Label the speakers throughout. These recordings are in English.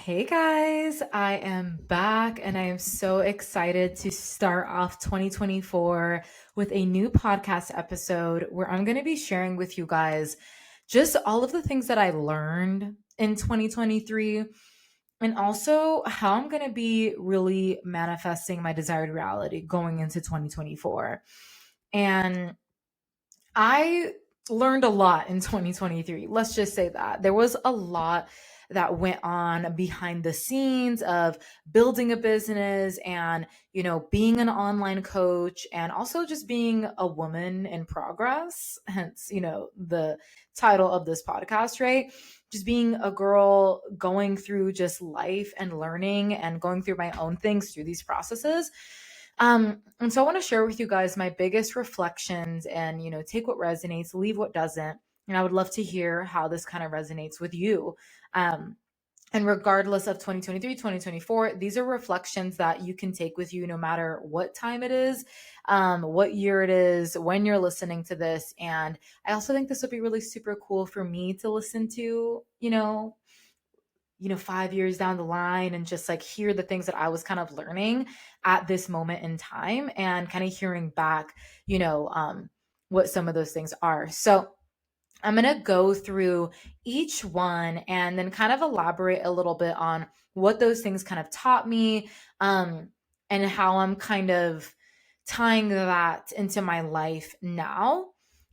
Speaker 1: Hey guys, I am back and I am so excited to start off 2024 with a new podcast episode where I'm going to be sharing with you guys just all of the things that I learned in 2023 and also how I'm going to be really manifesting my desired reality going into 2024. And I learned a lot in 2023. Let's just say that. There was a lot that went on behind the scenes of building a business and, being an online coach and also just being a woman in progress. Hence, the title of this podcast, right? Just being a girl going through just life and learning and going through my own things through these processes. And so I want to share with you guys my biggest reflections and, take what resonates, leave what doesn't. And I would love to hear how this kind of resonates with you. Um, and regardless of 2023, 2024, these are reflections that you can take with you no matter what time it is, what year it is, when you're listening to this. And I also think this would be really super cool for me to listen to, 5 years down the line and just like hear the things that I was kind of learning at this moment in time and kind of hearing back, what some of those things are. So I'm going to go through each one and then kind of elaborate a little bit on what those things kind of taught me, and how I'm kind of tying that into my life now.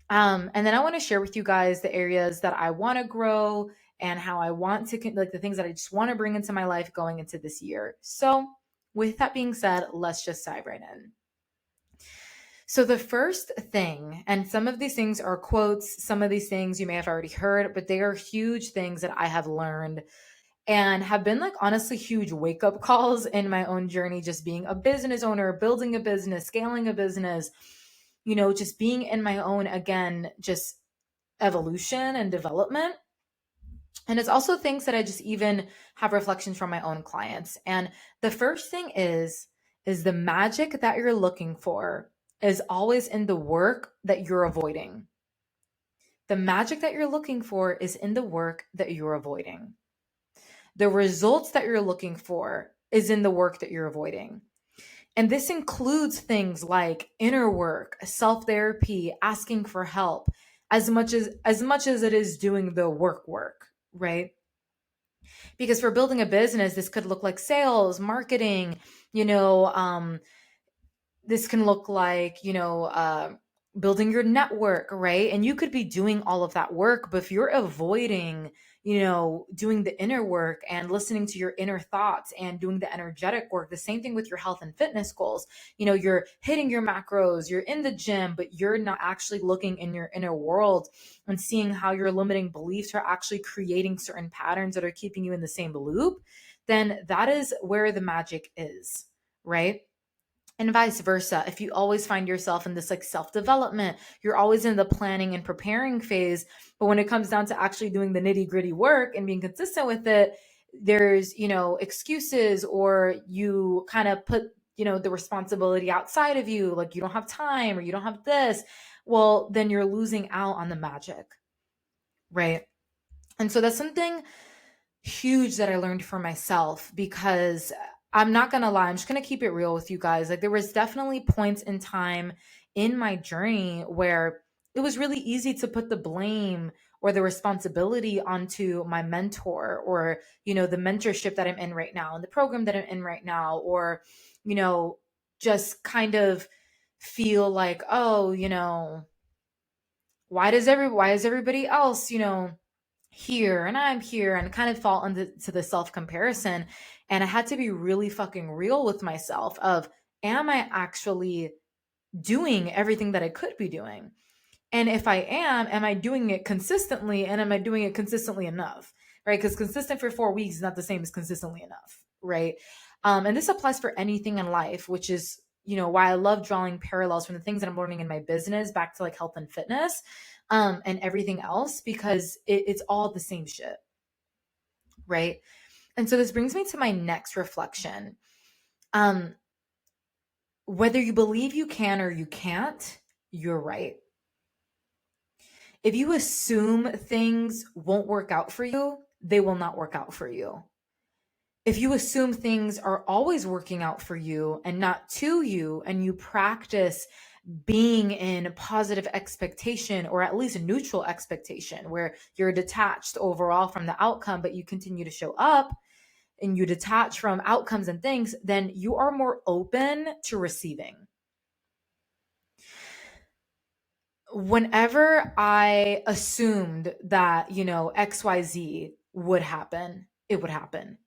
Speaker 1: And then I want to share with you guys the areas that I want to grow and how I want to, like the things that I just want to bring into my life going into this year. So, with that being said, let's just dive right in. So, the first thing, and some of these things are quotes, some of these things you may have already heard, but they are huge things that I have learned and have been like honestly huge wake up calls in my own journey, just being a business owner, building a business, scaling a business, just being in my own, again, just evolution and development. And it's also things that I just even have reflections from my own clients. And the first thing is the magic that you're looking for is always in the work that you're avoiding. The magic that you're looking for is in the work that you're avoiding. The results that you're looking for is in the work that you're avoiding. And this includes things like inner work, self-therapy, asking for help, as much as it is doing the work, right? Because for building a business, this could look like sales, marketing, you know, um, this can look like, building your network, right? And you could be doing all of that work, but if you're avoiding, doing the inner work and listening to your inner thoughts and doing the energetic work, the same thing with your health and fitness goals. You're hitting your macros, you're in the gym, but you're not actually looking in your inner world and seeing how your limiting beliefs are actually creating certain patterns that are keeping you in the same loop, then that is where the magic is, right? And vice versa. If you always find yourself in this like self development, you're always in the planning and preparing phase. But when it comes down to actually doing the nitty gritty work and being consistent with it, there's, excuses, or you kind of put, the responsibility outside of you, like you don't have time or you don't have this. Well, then you're losing out on the magic, right? And so that's something huge that I learned for myself because I'm not going to lie, I'm just going to keep it real with you guys. Like there was definitely points in time in my journey where it was really easy to put the blame or the responsibility onto my mentor, or, the mentorship that I'm in right now and the program that I'm in right now, or, you know, just kind of feel like, oh, why is everybody else, here and I'm here, and kind of fall into the self comparison. And I had to be really fucking real with myself of, am I actually doing everything that I could be doing? And if I am I doing it consistently, and am I doing it consistently enough? Right? Because consistent for 4 weeks is not the same as consistently enough, right? And this applies for anything in life, which is, why I love drawing parallels from the things that I'm learning in my business back to like health and fitness, and everything else, because it's all the same shit, right? And so this brings me to my next reflection. Um, Whether you believe you can or you can't, you're right. If you assume things won't work out for you, they will not work out for you. if you assume things are always working out for you and not to you, and you practice being in positive expectation, or at least neutral expectation, where you're detached overall from the outcome, but you continue to show up and you detach from outcomes and things, then you are more open to receiving. Whenever I assumed that, XYZ would happen, it would happen.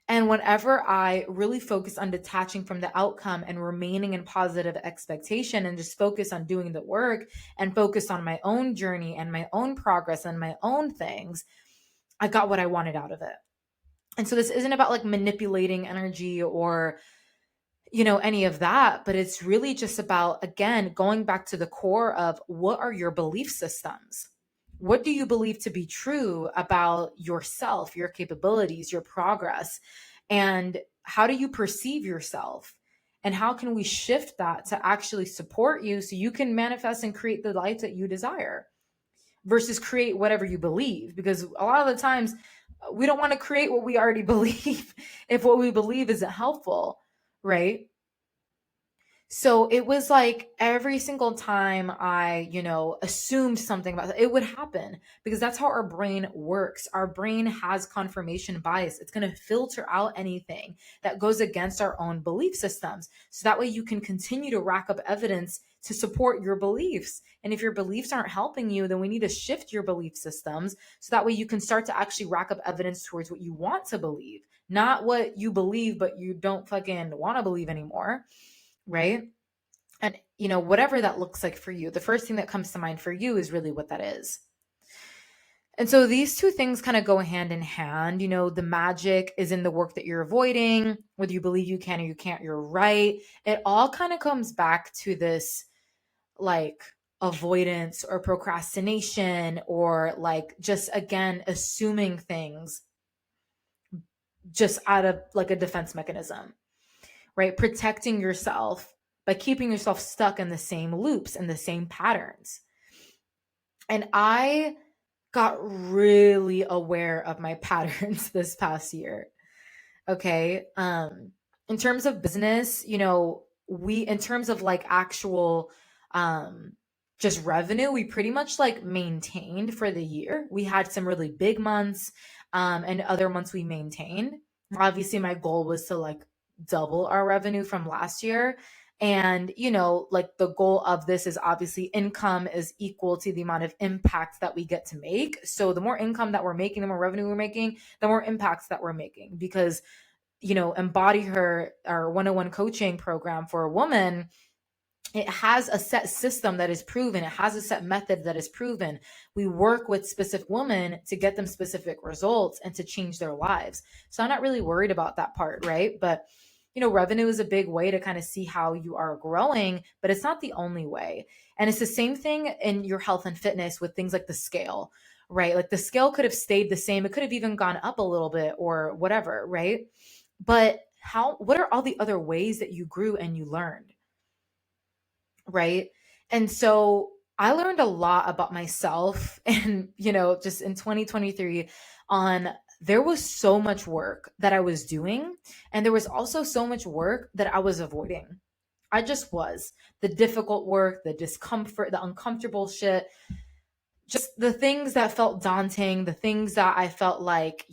Speaker 1: And whenever I really focus on detaching from the outcome and remaining in positive expectation and just focus on doing the work and focus on my own journey and my own progress and my own things, I got what I wanted out of it. And so this isn't about like manipulating energy or, any of that, but it's really just about, again, going back to the core of what are your belief systems? What do you believe to be true about yourself, your capabilities, your progress? And how do you perceive yourself? And how can we shift that to actually support you so you can manifest and create the life that you desire versus create whatever you believe? Because a lot of the times we don't want to create what we already believe if what we believe isn't helpful, right? So it was like every single time I, assumed something about it, it would happen because that's how our brain works. Our brain has confirmation bias. It's going to filter out anything that goes against our own belief systems. So that way you can continue to rack up evidence to support your beliefs. And if your beliefs aren't helping you, then we need to shift your belief systems so that way you can start to actually rack up evidence towards what you want to believe, not what you believe, but you don't fucking want to believe anymore. Right. And, whatever that looks like for you, the first thing that comes to mind for you is really what that is. And so these two things kind of go hand in hand. The magic is in the work that you're avoiding, whether you believe you can or you can't, you're right. It all kind of comes back to this like avoidance or procrastination, or like just again, assuming things just out of like a defense mechanism, right? Protecting yourself by keeping yourself stuck in the same loops and the same patterns. And I got really aware of my patterns this past year. Okay. In terms of business, in terms of like actual, um, just revenue, we pretty much like maintained for the year. We had some really big months, and other months we maintained. Obviously, my goal was to like double our revenue from last year. And, like the goal of this is obviously income is equal to the amount of impact that we get to make. So the more income that we're making, the more revenue we're making, the more impacts that we're making. Because, Embody Her, our 101 coaching program for a woman, it has a set system that is proven. It has a set method that is proven. We work with specific women to get them specific results and to change their lives. So I'm not really worried about that part, right? But revenue is a big way to kind of see how you are growing, but it's not the only way. And it's the same thing in your health and fitness with things like the scale, right? Like the scale could have stayed the same. It could have even gone up a little bit or whatever, right? But what are all the other ways that you grew and you learned? Right. And so I learned a lot about myself and, just in 2023 on there was so much work that I was doing. And there was also so much work that I was avoiding. I just was the difficult work, the discomfort, the uncomfortable shit, just the things that felt daunting, the things that I felt like,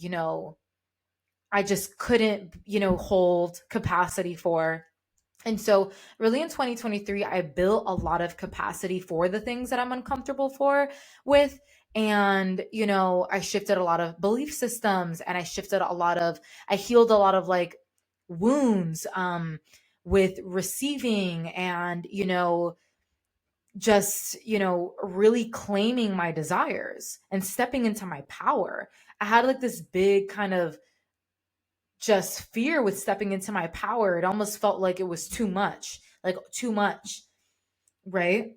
Speaker 1: I just couldn't, hold capacity for. And so, really in 2023, I built a lot of capacity for the things that I'm uncomfortable with. And, I shifted a lot of belief systems and I healed a lot of like wounds with receiving and, just, really claiming my desires and stepping into my power. I had like this big kind of just fear with stepping into my power. It almost felt like it was too much, like too much, right?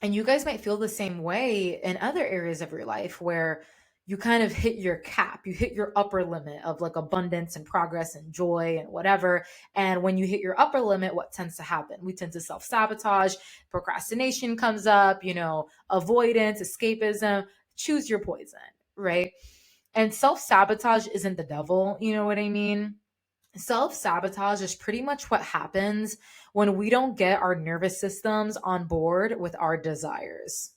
Speaker 1: And you guys might feel the same way in other areas of your life where you kind of hit your cap, you hit your upper limit of like abundance and progress and joy and whatever. And when you hit your upper limit, what tends to happen? We tend to self sabotage, procrastination comes up, avoidance, escapism, choose your poison, right? And self-sabotage isn't the devil, you know what I mean? Self-sabotage is pretty much what happens when we don't get our nervous systems on board with our desires.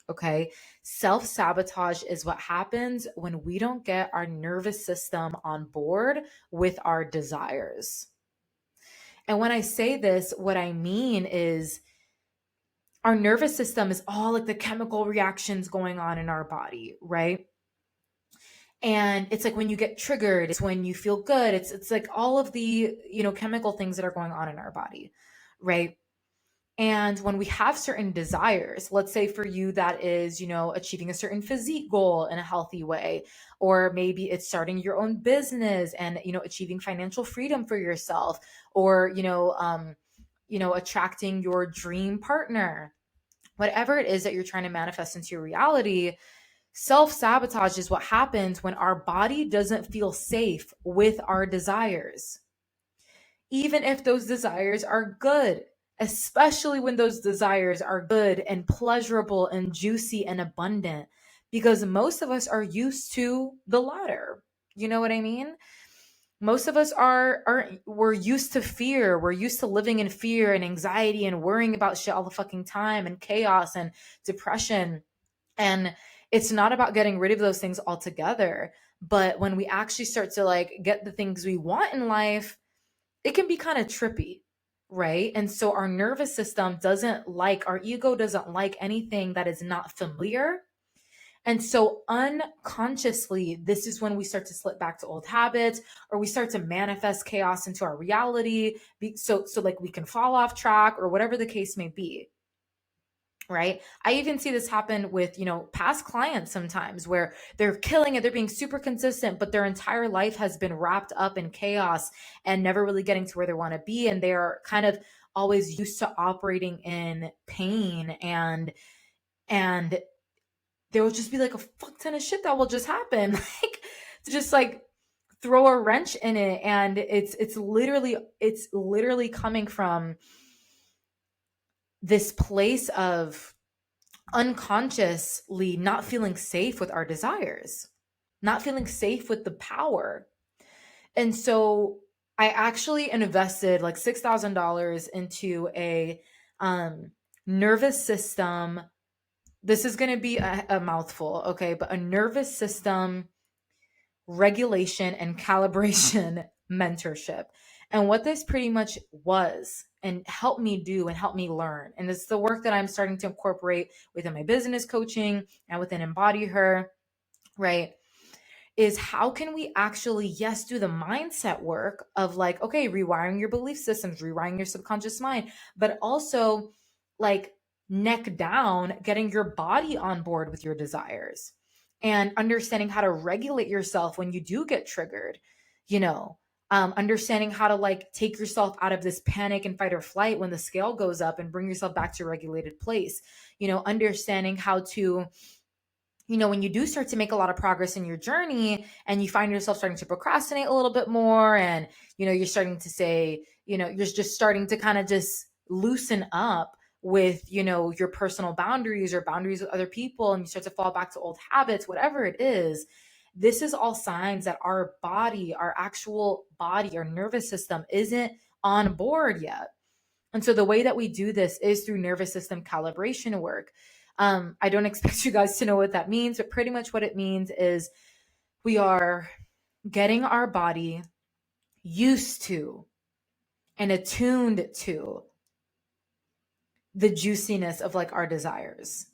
Speaker 1: Okay. Self sabotage is what happens when we don't get our nervous system on board with our desires. And when I say this, what I mean is our nervous system is all like the chemical reactions going on in our body, right? And it's like when you get triggered, it's when you feel good. It's like all of the, chemical things that are going on in our body, right? And when we have certain desires, let's say for you that is, achieving a certain physique goal in a healthy way, or maybe it's starting your own business and, achieving financial freedom for yourself, or, attracting your dream partner, whatever it is that you're trying to manifest into your reality. Self sabotage is what happens when our body doesn't feel safe with our desires, even if those desires are good, especially when those desires are good and pleasurable and juicy and abundant, because most of us are used to the latter. You know what I mean? Most of us we're used to fear. We're used to living in fear and anxiety and worrying about shit all the fucking time and chaos and depression. And it's not about getting rid of those things altogether. But when we actually start to like get the things we want in life, it can be kind of trippy, right? And so our nervous system our ego doesn't like anything that is not familiar. And so unconsciously, this is when we start to slip back to old habits, or we start to manifest chaos into our reality. So like we can fall off track or whatever the case may be. Right. I even see this happen with, past clients sometimes where they're killing it. They're being super consistent, but their entire life has been wrapped up in chaos and never really getting to where they want to be. And they are kind of always used to operating in pain, and there will just be like a fuck ton of shit that will just happen. Like to just like throw a wrench in it. And it's literally coming from this place of unconsciously not feeling safe with our desires, not feeling safe with the power. And so I actually invested like $6,000 into a um, nervous system. This is going to be a mouthful, okay, but a nervous system regulation and calibration mentorship. And what this pretty much was and helped me do and help me learn. And it's the work that I'm starting to incorporate within my business coaching and within Embody Her, right? Is how can we actually, yes, do the mindset work of like, okay, rewiring your belief systems, rewiring your subconscious mind, but also like neck down, getting your body on board with your desires and understanding how to regulate yourself when you do get triggered, understanding how to like take yourself out of this panic and fight or flight when the scale goes up and bring yourself back to a regulated place, understanding how to, when you do start to make a lot of progress in your journey and you find yourself starting to procrastinate a little bit more, and, you're starting to say, you're just starting to kind of just loosen up with, your personal boundaries or boundaries with other people, and you start to fall back to old habits, whatever it is, this is all signs that our body, our actual body, our nervous system isn't on board yet. And so the way that we do this is through nervous system calibration work. I don't expect you guys to know what that means, but pretty much what it means is we are getting our body used to and attuned to the juiciness of like our desires,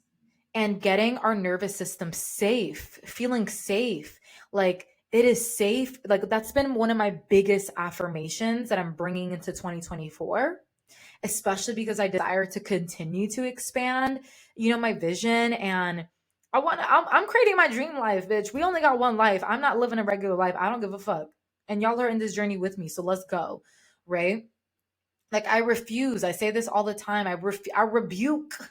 Speaker 1: and getting our nervous system safe, feeling safe. Like it is safe. Like that's been one of my biggest affirmations that I'm bringing into 2024, especially because I desire to continue to expand, my vision. And I'm creating my dream life, bitch. We only got one life. I'm not living a regular life. I don't give a fuck. And y'all are in this journey with me. So let's go. Right. Like I refuse. I say this all the time. I rebuke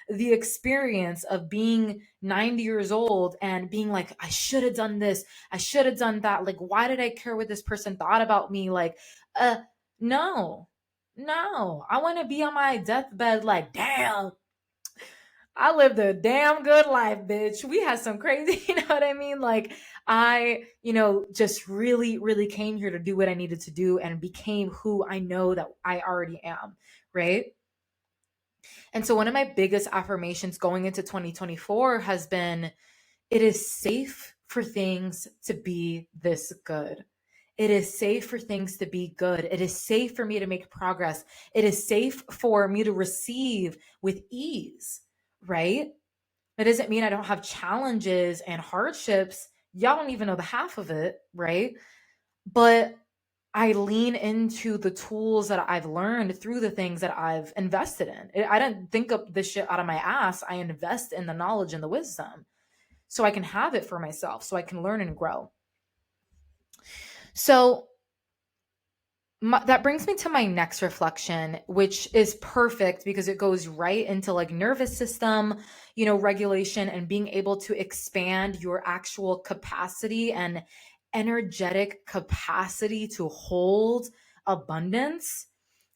Speaker 1: the experience of being 90 years old and being like, I should have done this. I should have done that. Like, why did I care what this person thought about me? Like, no, I want to be on my deathbed. Like, damn, I lived a damn good life, bitch. We had some crazy, you know what I mean? Like I, just really, really came here to do what I needed to do and became who I know that I already am, right? And so one of my biggest affirmations going into 2024 has been, it is safe for things to be this good. It is safe for things to be good. It is safe for me to make progress. It is safe for me to receive with ease, right? That doesn't mean I don't have challenges and hardships. Y'all don't even know the half of it, right? But I lean into the tools that I've learned through the things that I've invested in. I didn't think of this shit out of my ass. I invest in the knowledge and the wisdom so I can have it for myself, so I can learn and grow. So that brings me to my next reflection, which is perfect because it goes right into like nervous system, regulation and being able to expand your actual capacity and energetic capacity to hold abundance.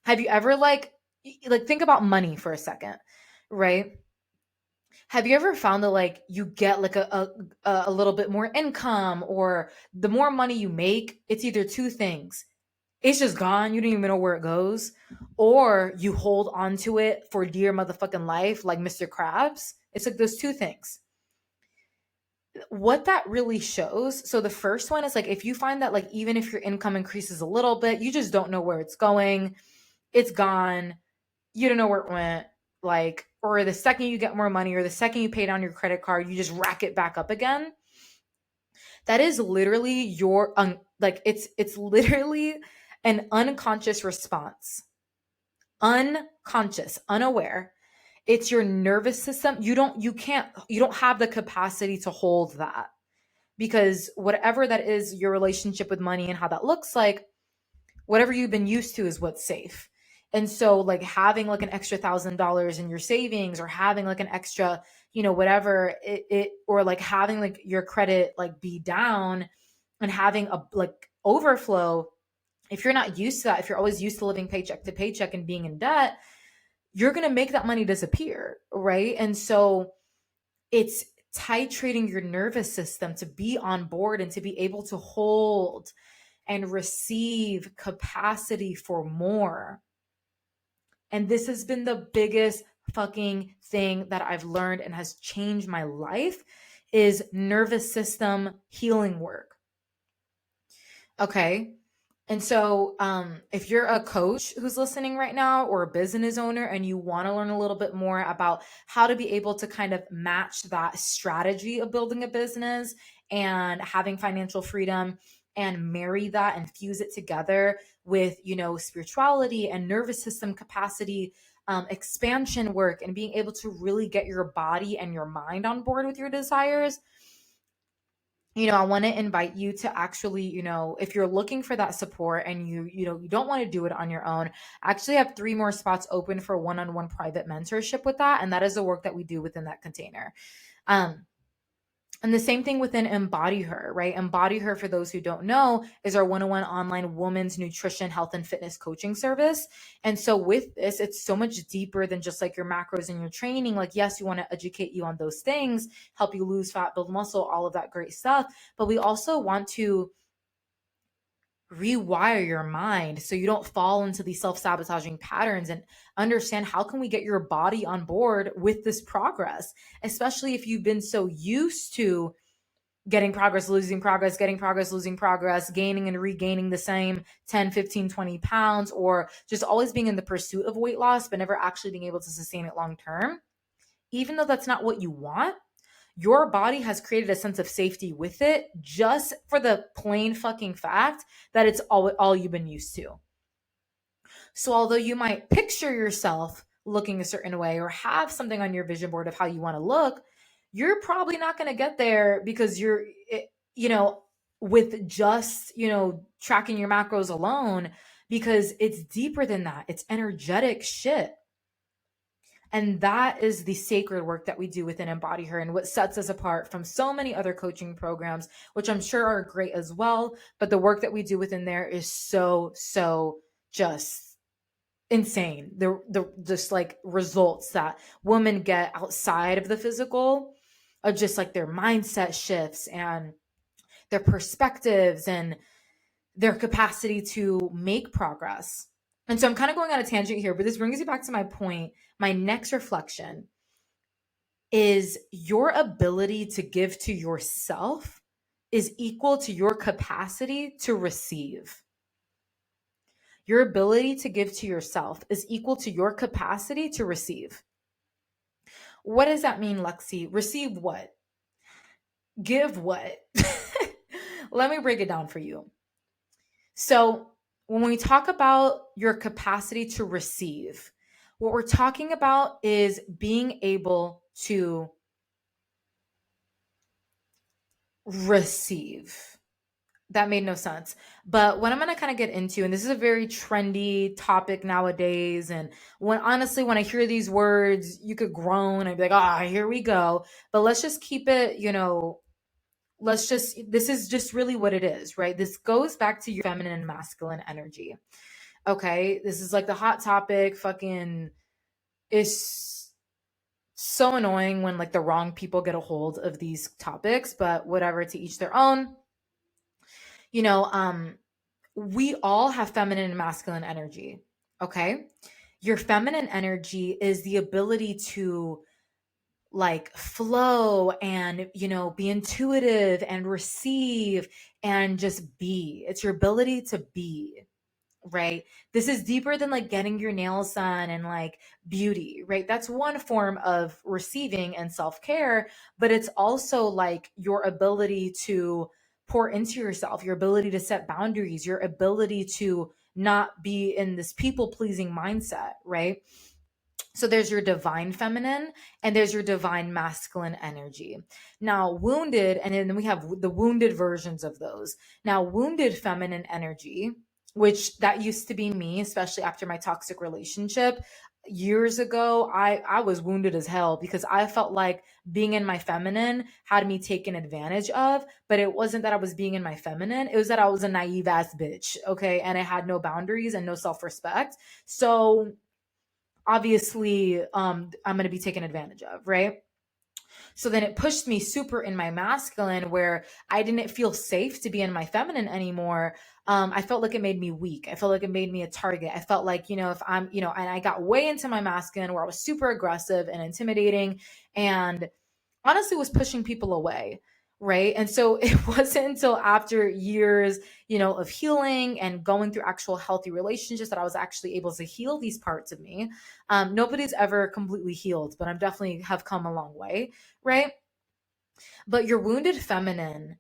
Speaker 1: Have you ever like think about money for a second, right? Have you ever found that like you get like a little bit more income, or the more money you make, it's either two things: it's just gone. You don't even know where it goes. Or you hold on to it for dear motherfucking life, like Mr. Krabs. It's like those two things. What that really shows. So the first one is like, if you find that like, even if your income increases a little bit, you just don't know where it's going. It's gone. You don't know where it went. Like, or the second you get more money or the second you pay down your credit card, you just rack it back up again. That is literally your, like, it's literally an unconscious response. Unconscious, unaware. It's your nervous system. You don't have the capacity to hold that, because whatever that is, your relationship with money and how that looks like, whatever you've been used to is what's safe. And so like having like an extra $1,000 in your savings, or having like an extra, whatever or like having like your credit like be down and having a like overflow. If you're not used to that, if you're always used to living paycheck to paycheck and being in debt, you're going to make that money disappear, right? And so it's titrating your nervous system to be on board and to be able to hold and receive capacity for more. And this has been the biggest fucking thing that I've learned and has changed my life, is nervous system healing work. Okay. And so, if you're a coach who's listening right now, or a business owner, and you want to learn a little bit more about how to be able to kind of match that strategy of building a business and having financial freedom, and marry that and fuse it together with, spirituality and nervous system capacity, expansion work, and being able to really get your body and your mind on board with your desires, I want to invite you to actually, if you're looking for that support and you don't want to do it on your own, I actually have 3 more spots open for one-on-one private mentorship with that. And that is the work that we do within that container. And the same thing within Embody Her, right? Embody Her, for those who don't know, is our one-on-one online women's nutrition, health, and fitness coaching service. And so with this, it's so much deeper than just like your macros and your training. Like, yes, we want to educate you on those things, help you lose fat, build muscle, all of that great stuff. But we also want to rewire your mind so you don't fall into these self-sabotaging patterns, and understand how can we get your body on board with this progress, especially if you've been so used to getting progress, losing progress, getting progress, losing progress, gaining and regaining the same 10, 15, 20 pounds, or just always being in the pursuit of weight loss, but never actually being able to sustain it long term. Even though that's not what you want, your body has created a sense of safety with it, just for the plain fucking fact that it's all you've been used to. So although you might picture yourself looking a certain way, or have something on your vision board of how you want to look, you're probably not going to get there because you're, with just, tracking your macros alone, because it's deeper than that. It's energetic shit. And that is the sacred work that we do within Embody Her, and what sets us apart from so many other coaching programs, which I'm sure are great as well. But the work that we do within there is so just, insane. The just like results that women get outside of the physical, of just like their mindset shifts and their perspectives and their capacity to make progress. And so I'm kind of going on a tangent here, but this brings you back to my point. My next reflection is your ability to give to yourself is equal to your capacity to receive. Your ability to give to yourself is equal to your capacity to receive. What does that mean, Lexi? Receive what? Give what? Let me break it down for you. So, when we talk about your capacity to receive, what we're talking about is being able to receive. That made no sense. But what I'm going to kind of get into, and this is a very trendy topic nowadays. And when I hear these words, you could groan and be like, here we go. But let's just keep it, this is just really what it is, right? This goes back to your feminine and masculine energy. Okay. This is like the hot topic. Fucking, it's so annoying when like the wrong people get a hold of these topics, but whatever, to each their own. We all have feminine and masculine energy. Okay. Your feminine energy is the ability to like flow and, be intuitive and receive and just be. It's your ability to be, right? This is deeper than like getting your nails done and like beauty, right? That's one form of receiving and self care, but it's also like your ability to pour into yourself, your ability to set boundaries, your ability to not be in this people pleasing mindset, right? So there's your divine feminine and there's your divine masculine energy. Now, wounded, and then we have the wounded versions of those. Now, wounded feminine energy, which that used to be me, especially after my toxic relationship. Years ago, I was wounded as hell because I felt like being in my feminine had me taken advantage of, but it wasn't that I was being in my feminine. It was that I was a naive ass bitch. Okay. And I had no boundaries and no self respect. So obviously I'm going to be taken advantage of, right? So then it pushed me super in my masculine where I didn't feel safe to be in my feminine anymore. I felt like it made me weak. I felt like it made me a target. I felt like, if I'm, and I got way into my masculine where I was super aggressive and intimidating and honestly was pushing people away. Right. And so it wasn't until after years, of healing and going through actual healthy relationships that I was actually able to heal these parts of me. Nobody's ever completely healed, but I'm definitely have come a long way. Right. But your wounded feminine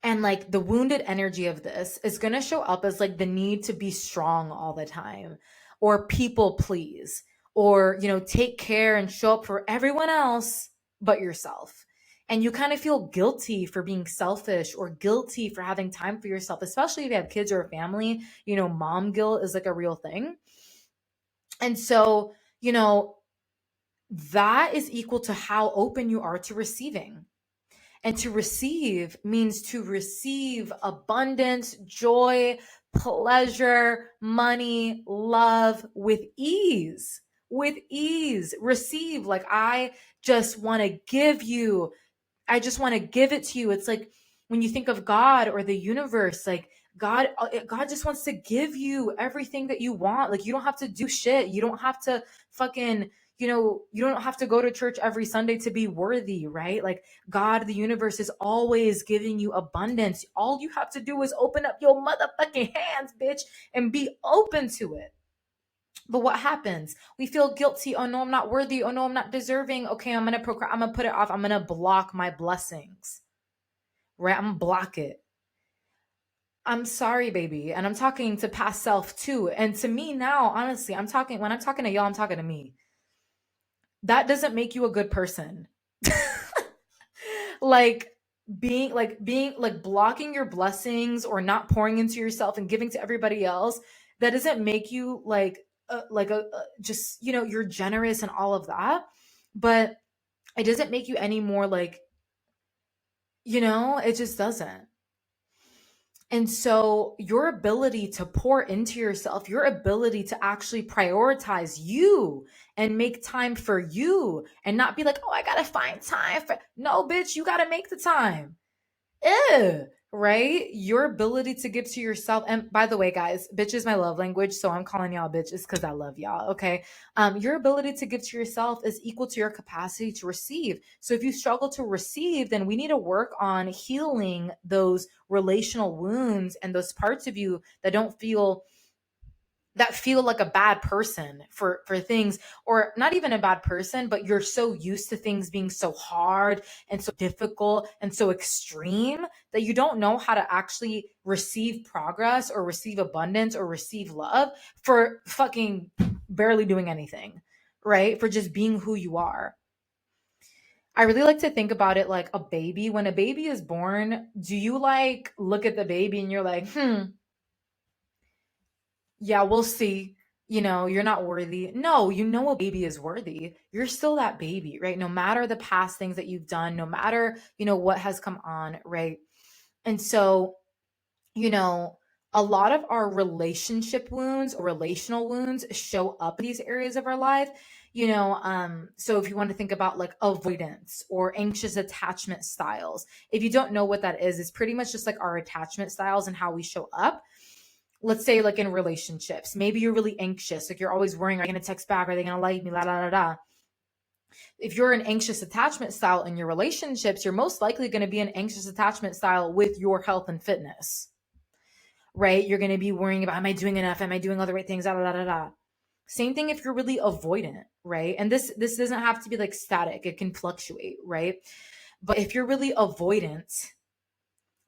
Speaker 1: and like the wounded energy of this is going to show up as like the need to be strong all the time or people please or, take care and show up for everyone else but yourself. And you kind of feel guilty for being selfish or guilty for having time for yourself, especially if you have kids or a family. Mom guilt is like a real thing. And so, that is equal to how open you are to receiving. And to receive means to receive abundance, joy, pleasure, money, love with ease. With ease. Receive. Like, I just want to give you, I just want to give it to you. It's like when you think of God or the universe, like God just wants to give you everything that you want. Like, you don't have to do shit. You don't have to fucking, you don't have to go to church every Sunday to be worthy, right? Like, God, the universe is always giving you abundance. All you have to do is open up your motherfucking hands, bitch, and be open to it. But what happens? We feel guilty. Oh no, I'm not worthy. Oh no, I'm not deserving. Okay, I'm gonna put it off. I'm gonna block my blessings. Right? I'm gonna block it. I'm sorry, baby. And I'm talking to past self too. And to me now, honestly, when I'm talking to y'all, I'm talking to me. That doesn't make you a good person. like being like blocking your blessings or not pouring into yourself and giving to everybody else, that doesn't make you just, you're generous and all of that, but it doesn't make you any more like, it just doesn't. And so your ability to pour into yourself, your ability to actually prioritize you and make time for you and not be like, oh, I got to find time for, no, bitch, you got to make the time. Ew, right? Your ability to give to yourself. And by the way, guys, bitch is my love language. So I'm calling y'all bitches because I love y'all. Okay. Your ability to give to yourself is equal to your capacity to receive. So if you struggle to receive, then we need to work on healing those relational wounds and those parts of you that feel like a bad person for things, or not even a bad person, but you're so used to things being so hard and so difficult and so extreme that you don't know how to actually receive progress or receive abundance or receive love for fucking barely doing anything, right? For just being who you are. I really like to think about it like a baby. When a baby is born, do you like look at the baby and you're like, yeah, we'll see. You're not worthy. No, a baby is worthy. You're still that baby, right? No matter the past things that you've done, no matter, what has come on, right? And so, you know, a lot of our relationship wounds or relational wounds show up in these areas of our life. So if you want to think about like avoidance or anxious attachment styles, if you don't know what that is, it's pretty much just like our attachment styles and how we show up. Let's say like in relationships, maybe you're really anxious, like you're always worrying, are they going to text back, are they going to like me, la la la la. If you're an anxious attachment style in your relationships, you're most likely going to be an anxious attachment style with your health and fitness, right? You're going to be worrying about, am I doing enough, am I doing all the right things, la la la la. Same thing if you're really avoidant, right? And this doesn't have to be like static, it can fluctuate, right? But if you're really avoidant,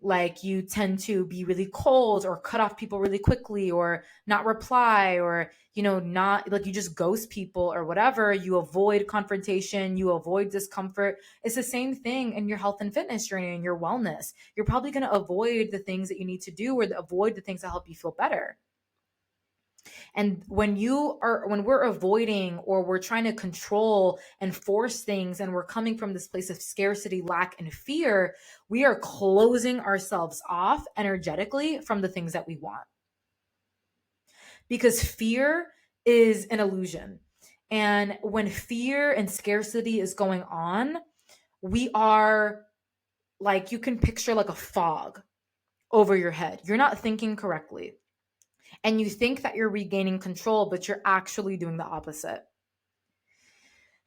Speaker 1: like you tend to be really cold or cut off people really quickly or not reply, or not like, you just ghost people or whatever, you avoid confrontation, you avoid discomfort. It's the same thing in your health and fitness journey and your wellness. You're probably going to avoid the things that you need to do or avoid the things that help you feel better. And when we're avoiding or we're trying to control and force things, and we're coming from this place of scarcity, lack, and fear, we are closing ourselves off energetically from the things that we want. Because fear is an illusion. And when fear and scarcity is going on, we are like, you can picture like a fog over your head. You're not thinking correctly. And you think that you're regaining control, but you're actually doing the opposite.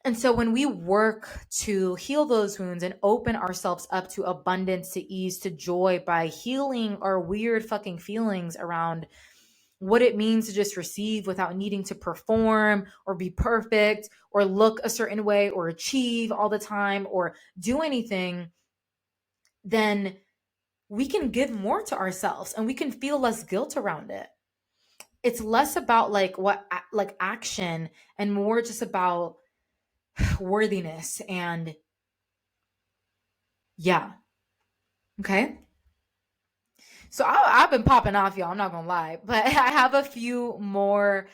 Speaker 1: And so when we work to heal those wounds and open ourselves up to abundance, to ease, to joy by healing our weird fucking feelings around what it means to just receive without needing to perform or be perfect or look a certain way or achieve all the time or do anything, then we can give more to ourselves and we can feel less guilt around it. It's less about like action and more just about worthiness. And yeah. Okay. So I've been popping off, y'all. I'm not gonna lie, but I have a few more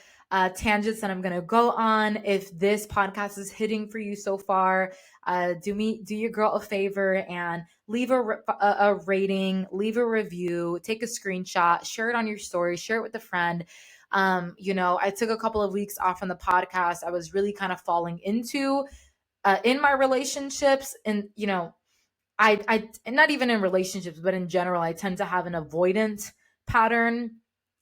Speaker 1: tangents that I'm gonna go on. If this podcast is hitting for you so far, do your girl a favor and leave a rating, leave a review, take a screenshot, share it on your story, share it with a friend. I took a couple of weeks off from the podcast. I was really kind of falling into in my relationships, and I not even in relationships, but in general, I tend to have an avoidant pattern.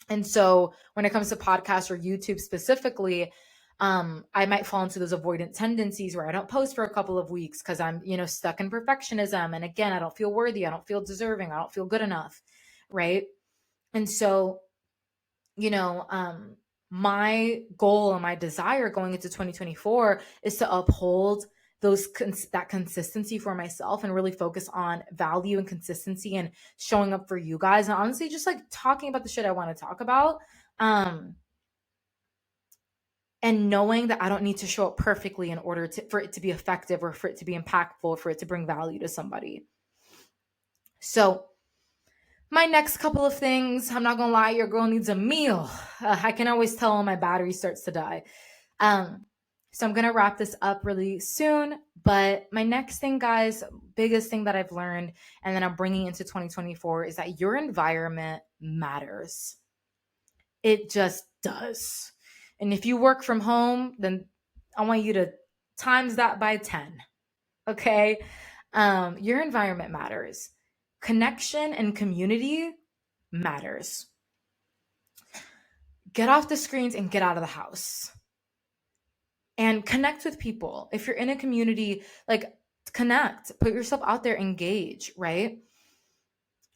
Speaker 1: And so when it comes to podcasts or YouTube specifically, I might fall into those avoidant tendencies where I don't post for a couple of weeks because I'm, stuck in perfectionism. And again, I don't feel worthy. I don't feel deserving. I don't feel good enough. Right. And so, you know, my goal and my desire going into 2024 is to uphold that consistency for myself and really focus on value and consistency and showing up for you guys, and honestly just like talking about the shit I want to talk about, and knowing that I don't need to show up perfectly in order for it to be effective or for it to be impactful, for it to bring value to somebody. So my next couple of things, I'm not gonna lie, your girl needs a meal. I can always tell when my battery starts to die. So I'm going to wrap this up really soon. But my next thing, guys, biggest thing that I've learned and then I'm bringing into 2024 is that your environment matters. It just does. And if you work from home, then I want you to times that by 10. Okay. Your environment matters. Connection and community matters. Get off the screens and get out of the house and connect with people. If you're in a community, like connect, put yourself out there, engage, right?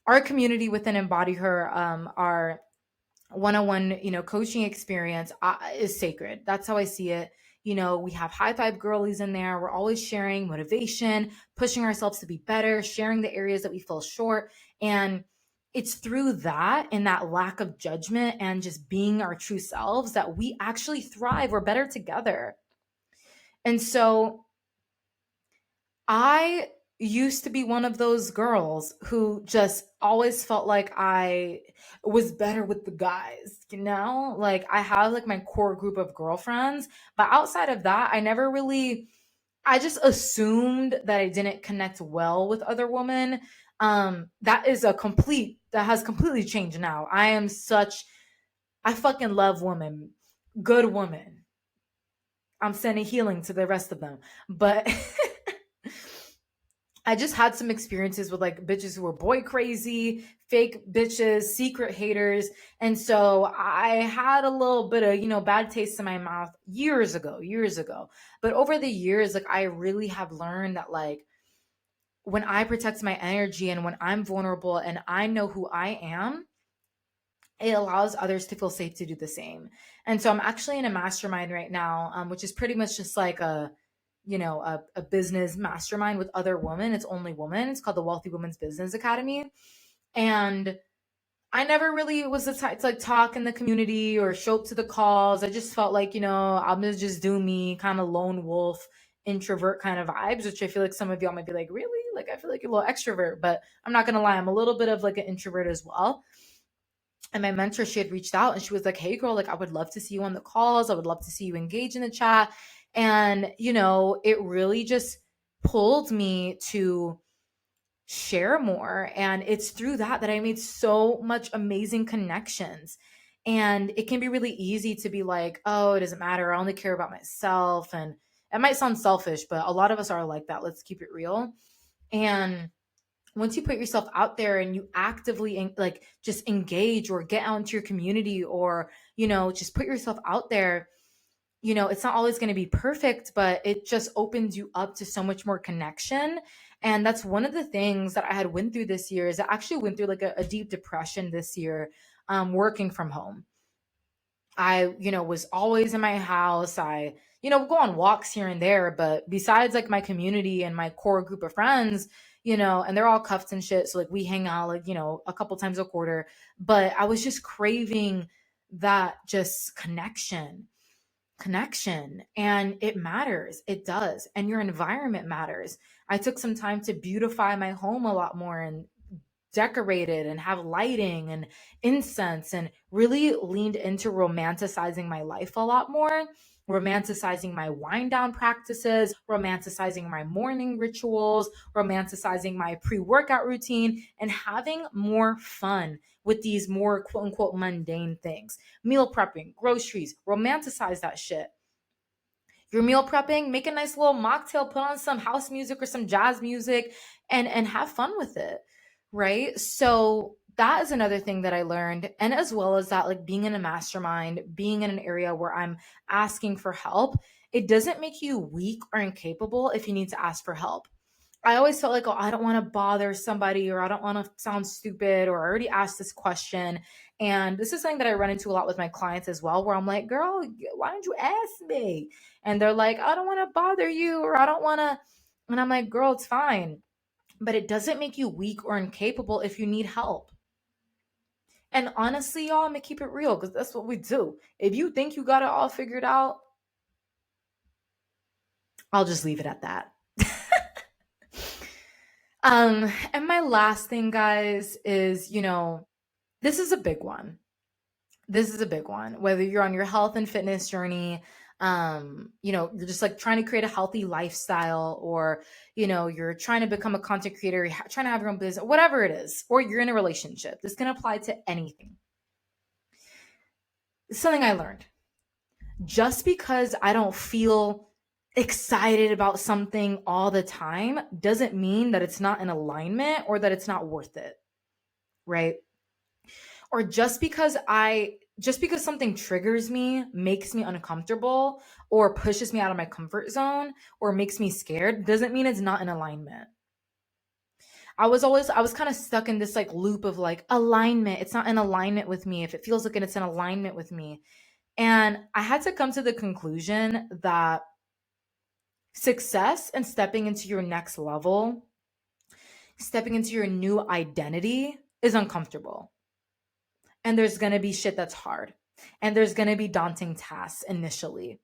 Speaker 1: Our community within Embody Her, our one-on-one, coaching experience is sacred. That's how I see it. We have high five girlies in there. We're always sharing motivation, pushing ourselves to be better, sharing the areas that we fell short. And it's through that and that lack of judgment and just being our true selves that we actually thrive. We're better together. And so I used to be one of those girls who just always felt like I was better with the guys. Like I have like my core group of girlfriends, but outside of that, I just assumed that I didn't connect well with other women. That has completely changed now. I fucking love women, good women. I'm sending healing to the rest of them. But I just had some experiences with like bitches who were boy crazy, fake bitches, secret haters. And so I had a little bit of, bad taste in my mouth years ago, years ago. But over the years, like I really have learned that like when I protect my energy and when I'm vulnerable and I know who I am, it allows others to feel safe to do the same. And so I'm actually in a mastermind right now, which is pretty much just like a business mastermind with other women. It's only women. It's called the Wealthy Women's Business Academy. And I never really was the type to like talk in the community or show up to the calls. I just felt like, I'm gonna just do me, kind of lone wolf, introvert kind of vibes, which I feel like some of y'all might be like, really? Like, I feel like you're a little extrovert, but I'm not gonna lie, I'm a little bit of like an introvert as well. And my mentor, she had reached out and she was like, hey girl, like I would love to see you on the calls. I would love to see you engage in the chat. And, it really just pulled me to share more. And it's through that I made so much amazing connections. And it can be really easy to be like, oh, it doesn't matter. I only care about myself. And it might sound selfish, but a lot of us are like that. Let's keep it real. And once you put yourself out there and you actively like just engage or get out into your community or, just put yourself out there, it's not always going to be perfect, but it just opens you up to so much more connection. And that's one of the things that I had went through this year is I actually went through like a deep depression this year, working from home. I, was always in my house. I, go on walks here and there, but besides like my community and my core group of friends, and they're all cuffed and shit. So like we hang out like, a couple times a quarter, but I was just craving that just connection, and it matters. It does. And your environment matters. I took some time to beautify my home a lot more and decorated and have lighting and incense and really leaned into romanticizing my life a lot more, romanticizing my wind down practices, romanticizing my morning rituals, romanticizing my pre-workout routine, and having more fun with these more quote unquote mundane things. Meal prepping, groceries, romanticize that shit. You're meal prepping, make a nice little mocktail, put on some house music or some jazz music and have fun with it. Right? So that is another thing that I learned. And as well as that, like being in a mastermind, being in an area where I'm asking for help, it doesn't make you weak or incapable if you need to ask for help. I always felt like, oh, I don't want to bother somebody or I don't want to sound stupid or I already asked this question. And this is something that I run into a lot with my clients as well, where I'm like, girl, why don't you ask me? And they're like, I don't want to bother you or I don't want to. And I'm like, girl, it's fine. But it doesn't make you weak or incapable if you need help. And honestly, y'all, I'm going to keep it real because that's what we do. If you think you got it all figured out, I'll just leave it at that. And my last thing, guys, is, this is a big one. This is a big one. Whether you're on your health and fitness journey, you're just like trying to create a healthy lifestyle, or, you're trying to become a content creator, trying to have your own business, whatever it is, or you're in a relationship. This can apply to anything. It's something I learned. Just because I don't feel excited about something all the time doesn't mean that it's not in alignment or that it's not worth it, right? Or just because something triggers me, makes me uncomfortable, or pushes me out of my comfort zone, or makes me scared, doesn't mean it's not in alignment. I was kind of stuck in this like loop of like alignment. It's not in alignment with me. If it feels like it's in alignment with me. And I had to come to the conclusion that success and stepping into your next level, stepping into your new identity is uncomfortable. And there's going to be shit that's hard. And there's going to be daunting tasks initially.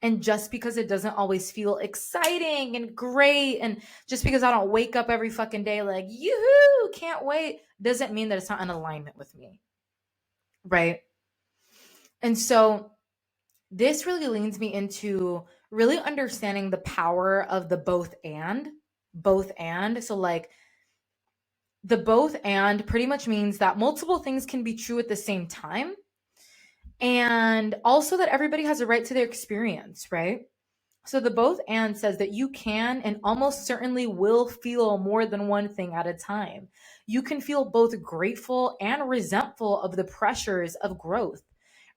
Speaker 1: And just because it doesn't always feel exciting and great, and just because I don't wake up every fucking day like, yoo-hoo, can't wait, doesn't mean that it's not in alignment with me. Right? And so this really leads me into really understanding the power of the both and. Both and. So, like, the both and pretty much means that multiple things can be true at the same time. And also that everybody has a right to their experience, right? So the both and says that you can and almost certainly will feel more than one thing at a time. You can feel both grateful and resentful of the pressures of growth,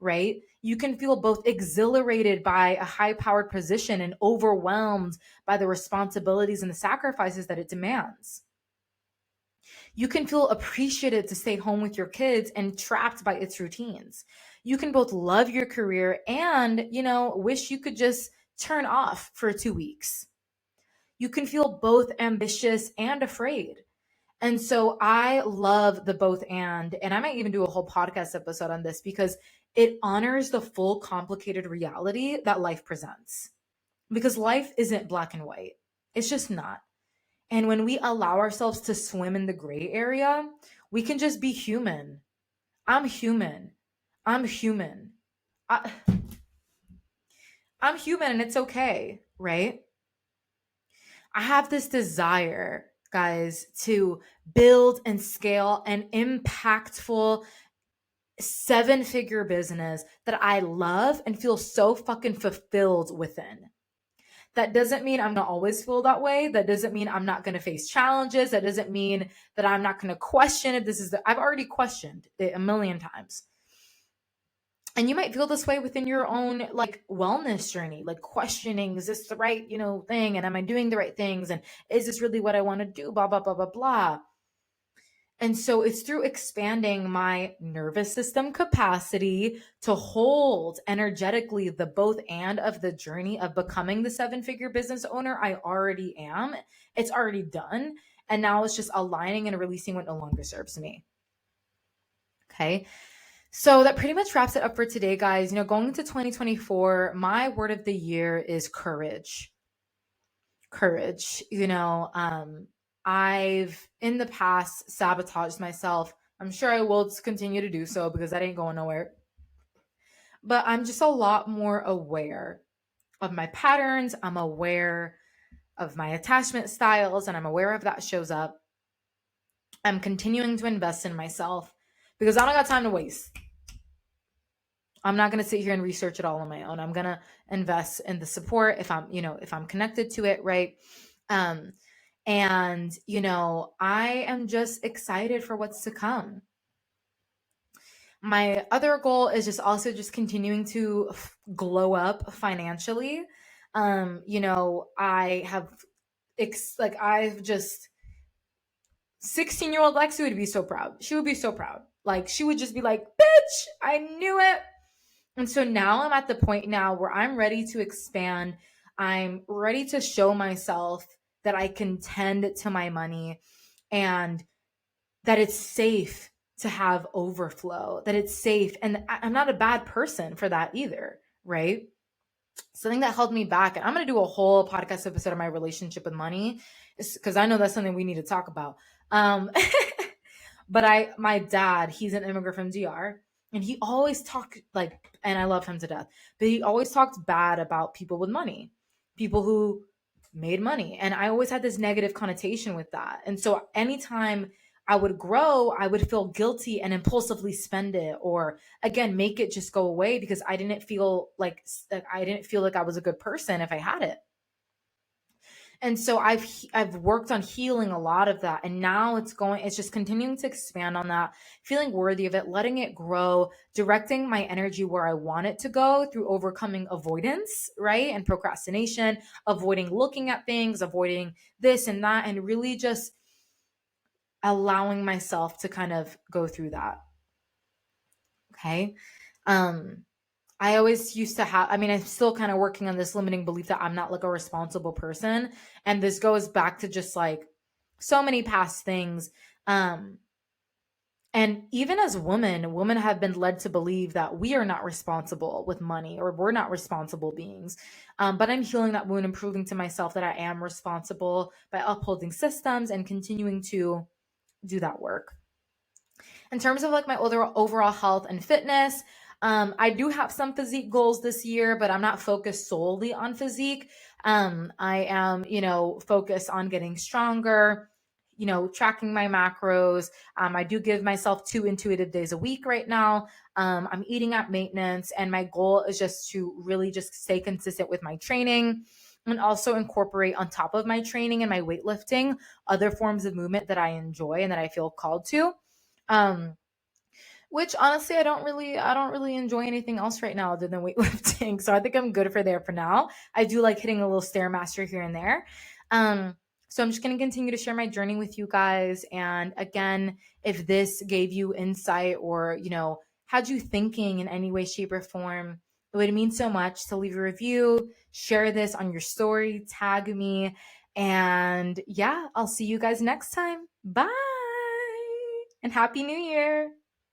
Speaker 1: right? You can feel both exhilarated by a high powered position and overwhelmed by the responsibilities and the sacrifices that it demands. You can feel appreciated to stay home with your kids and trapped by its routines. You can both love your career and, wish you could just turn off for 2 weeks. You can feel both ambitious and afraid. And so I love the both and I might even do a whole podcast episode on this because it honors the full complicated reality that life presents. Because life isn't black and white. It's just not. And when we allow ourselves to swim in the gray area, we can just be human. I'm human. I'm human. I, I'm human and it's okay, right? I have this desire, guys, to build and scale an impactful 7-figure business that I love and feel so fucking fulfilled within. That doesn't mean I'm not always feel that way. That doesn't mean I'm not going to face challenges. That doesn't mean that I'm not going to question if this is I've already questioned it a million times. And you might feel this way within your own like wellness journey, like questioning, is this the right, thing? And am I doing the right things? And is this really what I want to do? Blah, blah, blah, blah, blah. And so it's through expanding my nervous system capacity to hold energetically the both and of the journey of becoming the 7-figure business owner I already am. It's already done. And now it's just aligning and releasing what no longer serves me. Okay. So that pretty much wraps it up for today, guys. Going into 2024, my word of the year is courage. Courage. I've in the past sabotaged myself. I'm sure I will continue to do so because that ain't going nowhere. But I'm just a lot more aware of my patterns. I'm aware of my attachment styles and I'm aware of that shows up. I'm continuing to invest in myself because I don't got time to waste. I'm not going to sit here and research it all on my own. I'm going to invest in the support if I'm connected to it, right? And I am just excited for what's to come. My other goal is just also just continuing to glow up financially. I have I've just 16-year-old Lexi would be so proud. She would be so proud. Like she would just be like, bitch, I knew it. And so now I'm at the point now where I'm ready to expand. I'm ready to show myself that I can tend to my money and that it's safe to have overflow, that it's safe. And I'm not a bad person for that either, right? Something that held me back, and I'm going to do a whole podcast episode of my relationship with money because I know that's something we need to talk about. But my dad, he's an immigrant from DR. And he always talked like, and I love him to death, but he always talked bad about people with money, people who made money. And I always had this negative connotation with that. And so anytime I would grow, I would feel guilty and impulsively spend it, or again, make it just go away because I didn't feel like I was a good person if I had it. And so I've worked on healing a lot of that, and now it's just continuing to expand on that, feeling worthy of it, letting it grow, directing my energy where I want it to go through overcoming avoidance, right? And procrastination, avoiding looking at things, avoiding this and that, and really just allowing myself to kind of go through that. Okay. Um I always used to have, I mean, I'm still kind of working on this limiting belief that I'm not like a responsible person. And this goes back to just like so many past things. Um, and even as women have been led to believe that we are not responsible with money, or we're not responsible beings. But I'm healing that wound and proving to myself that I am responsible by upholding systems and continuing to do that work. In terms of like my overall health and fitness, I do have some physique goals this year, but I'm not focused solely on physique. I am, focused on getting stronger, tracking my macros. I do give myself 2 intuitive days a week right now. I'm eating at maintenance, and my goal is just to really just stay consistent with my training, and also incorporate on top of my training and my weightlifting other forms of movement that I enjoy and that I feel called to. Um, which honestly, I don't really enjoy anything else right now other than weightlifting. So I think I'm good for there for now. I do like hitting a little stairmaster here and there. Um, so I'm just going to continue to share my journey with you guys. And again, if this gave you insight, or had you thinking in any way, shape, or form, it would mean so much to leave a review, share this on your story, tag me, and yeah, I'll see you guys next time. Bye, and Happy New Year.